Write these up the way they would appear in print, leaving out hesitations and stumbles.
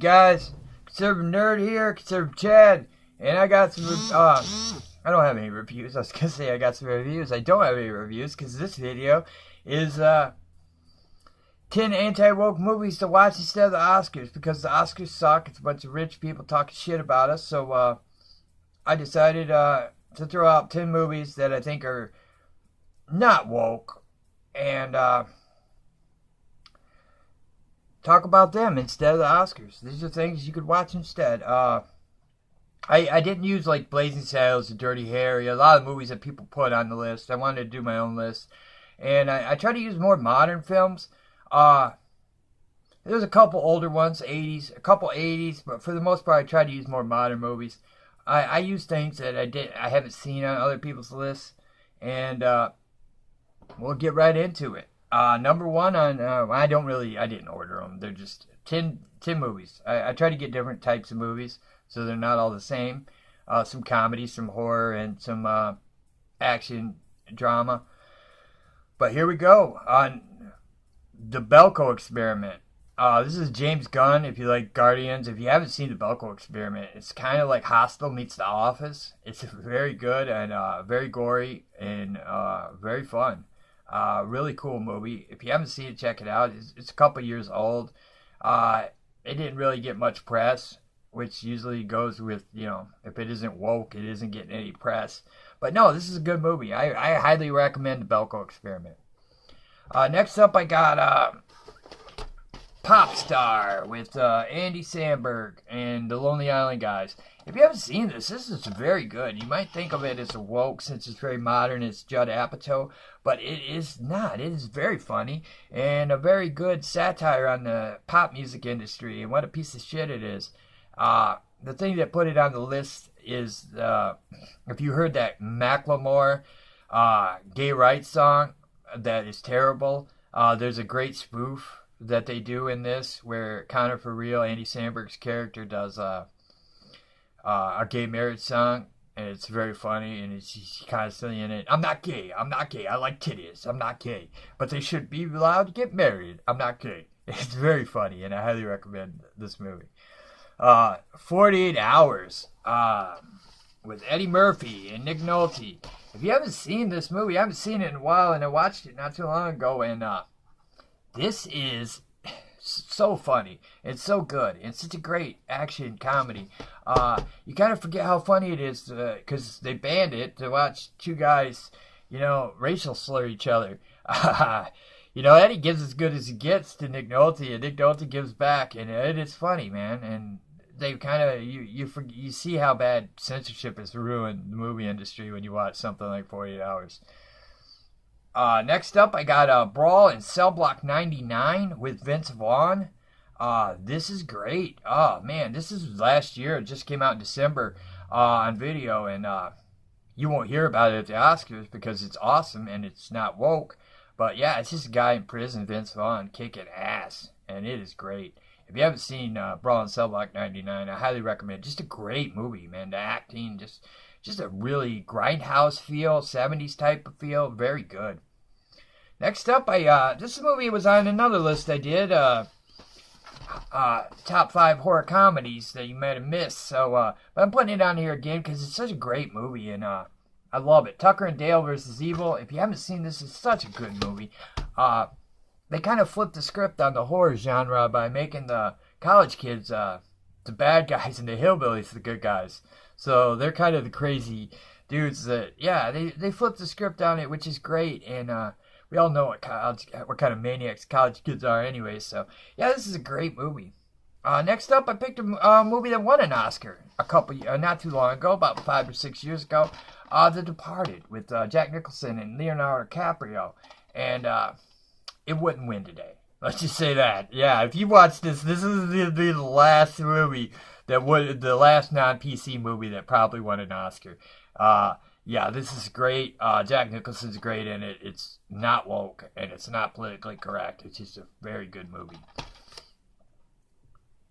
guys? Conservative Nerd here, Conservative Chad, and I got some, I don't have any reviews. I was gonna say I got some reviews. I don't have any reviews, because this video is, 10 anti-woke movies to watch instead of the Oscars, because the Oscars suck. It's a bunch of rich people talking shit about us, so, I decided, to throw out 10 movies that I think are not woke, and, talk about them instead of the Oscars. These are things you could watch instead. I didn't use like Blazing Saddles and Dirty Harry, a lot of movies that people put on the list. I wanted to do my own list. And I try to use more modern films. There's a couple older ones, 80s, a couple 80s, but for the most part I try to use more modern movies. I use things that I haven't seen on other people's lists. And we'll get right into it. Number one on, I didn't order them. They're just 10 movies. I try to get different types of movies, so they're not all the same. Some comedy, some horror, and some action drama. But here we go on the Belko Experiment. This is James Gunn, if you like Guardians. If you haven't seen the Belko Experiment, it's kind of like Hostel meets The Office. It's very good and very gory and very fun. Really cool movie. If you haven't seen it, check it out. It's a couple years old. It didn't really get much press, which usually goes with, if it isn't woke, it isn't getting any press. But no, this is a good movie. I highly recommend the Belko Experiment. Next up, I got Pop Star with Andy Samberg and the Lonely Island guys. If you haven't seen this is very good. You might think of it as a woke since it's very modern. It's Judd Apatow, but it is not. It is very funny and a very good satire on the pop music industry and what a piece of shit it is. The thing that put it on the list is if you heard that Macklemore gay rights song that is terrible, there's a great spoof that they do in this where Connor For Real, Andy Samberg's character, does a gay marriage song, and it's very funny, and he's constantly in it. I'm not gay, I like titties, I'm not gay, but they should be allowed to get married, I'm not gay. It's very funny, and I highly recommend this movie. 48 Hours, with Eddie Murphy and Nick Nolte. If you haven't seen this movie, I haven't seen it in a while, and I watched it not too long ago, and this is so funny. It's so good. It's such a great action comedy. You kind of forget how funny it is because they banned it to watch two guys, racial slur each other. Eddie gives as good as he gets to Nick Nolte, and Nick Nolte gives back, and it is funny, man. And they kind of you see how bad censorship has ruined the movie industry when you watch something like 48 Hours. Next up, I got Brawl in Cell Block 99 with Vince Vaughn. This is great. Oh, man, this is last year. It just came out in December on video, and you won't hear about it at the Oscars because it's awesome and it's not woke. But, yeah, it's just a guy in prison, Vince Vaughn, kicking ass, and it is great. If you haven't seen Brawl in Cell Block 99, I highly recommend it. Just a great movie, man. The acting, just a really grindhouse feel, 70s type of feel, very good. Next up, this movie was on another list I did, top 5 horror comedies that you might have missed. So, but I'm putting it on here again because it's such a great movie, and I love it. Tucker and Dale versus Evil. If you haven't seen this, it's such a good movie. They kind of flipped the script on the horror genre by making the college kids the bad guys and the hillbillies the good guys. So they're kind of the crazy dudes that, they flipped the script on it, which is great. And we all know what kind of maniacs college kids are anyway. So, this is a great movie. Next up, I picked a movie that won an Oscar not too long ago, about 5 or 6 years ago. The Departed with Jack Nicholson and Leonardo DiCaprio. And it wouldn't win today. Let's just say that. Yeah, if you watch this is the last movie the last non-PC movie that probably won an Oscar. This is great. Jack Nicholson's great in it. It's not woke, and it's not politically correct. It's just a very good movie.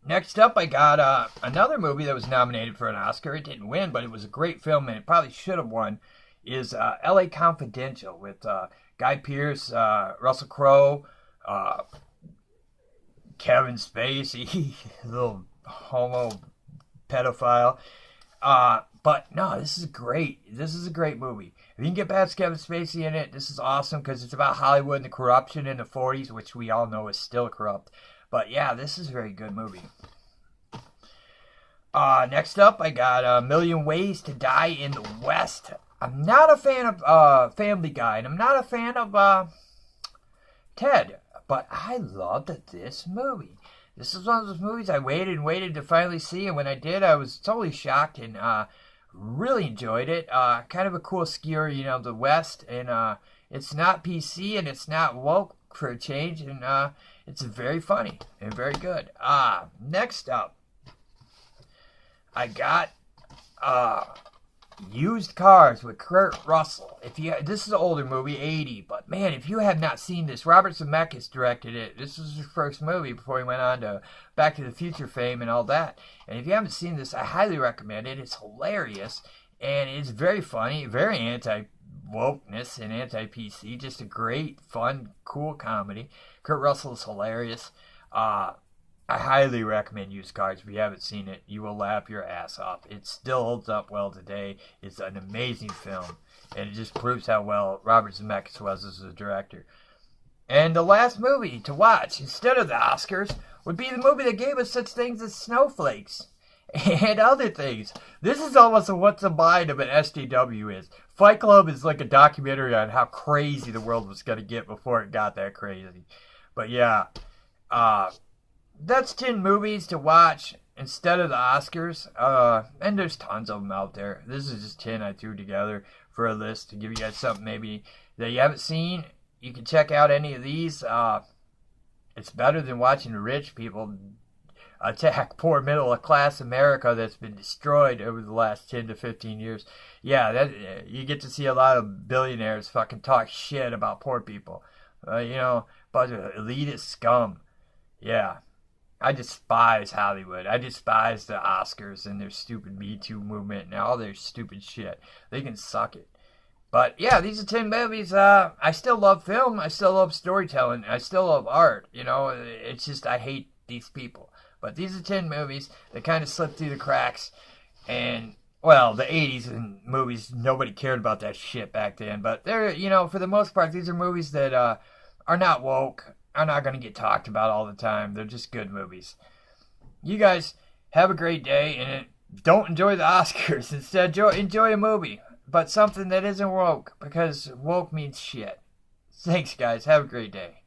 Next up, I got another movie that was nominated for an Oscar. It didn't win, but it was a great film, and it probably should have won, is L.A. Confidential with Guy Pearce, Russell Crowe, Kevin Spacey, little homo pedophile. But no, this is great. This is a great movie. If you can get past Kevin Spacey in it, this is awesome because it's about Hollywood and the corruption in the 40s, which we all know is still corrupt. But yeah, this is a very good movie. Next up, I got A Million Ways to Die in the West. I'm not a fan of Family Guy, and I'm not a fan of Ted, but I loved this movie. This is one of those movies I waited and waited to finally see, and when I did, I was totally shocked and really enjoyed it. Kind of a cool skewer, you know, the West, and it's not PC and it's not woke for a change, and it's very funny and very good. Next up, I got Used Cars with Kurt Russell. This is an older movie, 80, but man, if you have not seen this, Robert Zemeckis directed it. This was his first movie before he went on to Back to the Future fame and all that. And if you haven't seen this, I highly recommend it. It's hilarious, and it's very funny, very anti-wokeness and anti-PC. Just a great, fun, cool comedy. Kurt Russell is hilarious. I highly recommend Used Cars. If you haven't seen it, you will laugh your ass off. It still holds up well today. It's an amazing film, and it just proves how well Robert Zemeckis was as a director. And the last movie to watch, instead of the Oscars, would be the movie that gave us such things as Snowflakes and other things. This is almost what the mind of an SJW is. Fight Club is like a documentary on how crazy the world was going to get before it got that crazy. But yeah, that's 10 movies to watch instead of the Oscars. And there's tons of them out there. This is just 10 I threw together for a list to give you guys something maybe that you haven't seen. You can check out any of these. It's better than watching rich people attack poor middle class America that's been destroyed over the last 10 to 15 years. Yeah, you get to see a lot of billionaires fucking talk shit about poor people. You know, bunch of elitist scum. Yeah. I despise Hollywood. I despise the Oscars and their stupid Me Too movement and all their stupid shit. They can suck it. But yeah, these are 10 movies. I still love film. I still love storytelling. I still love art. You know, it's just I hate these people. But these are 10 movies that kind of slipped through the cracks. And, well, the 80s and movies, nobody cared about that shit back then. But they're, you know, for the most part, these are movies that are not woke, are not going to get talked about all the time. They're just good movies. You guys have a great day, and don't enjoy the Oscars. Instead, enjoy a movie, but something that isn't woke, because woke means shit. Thanks, guys. Have a great day.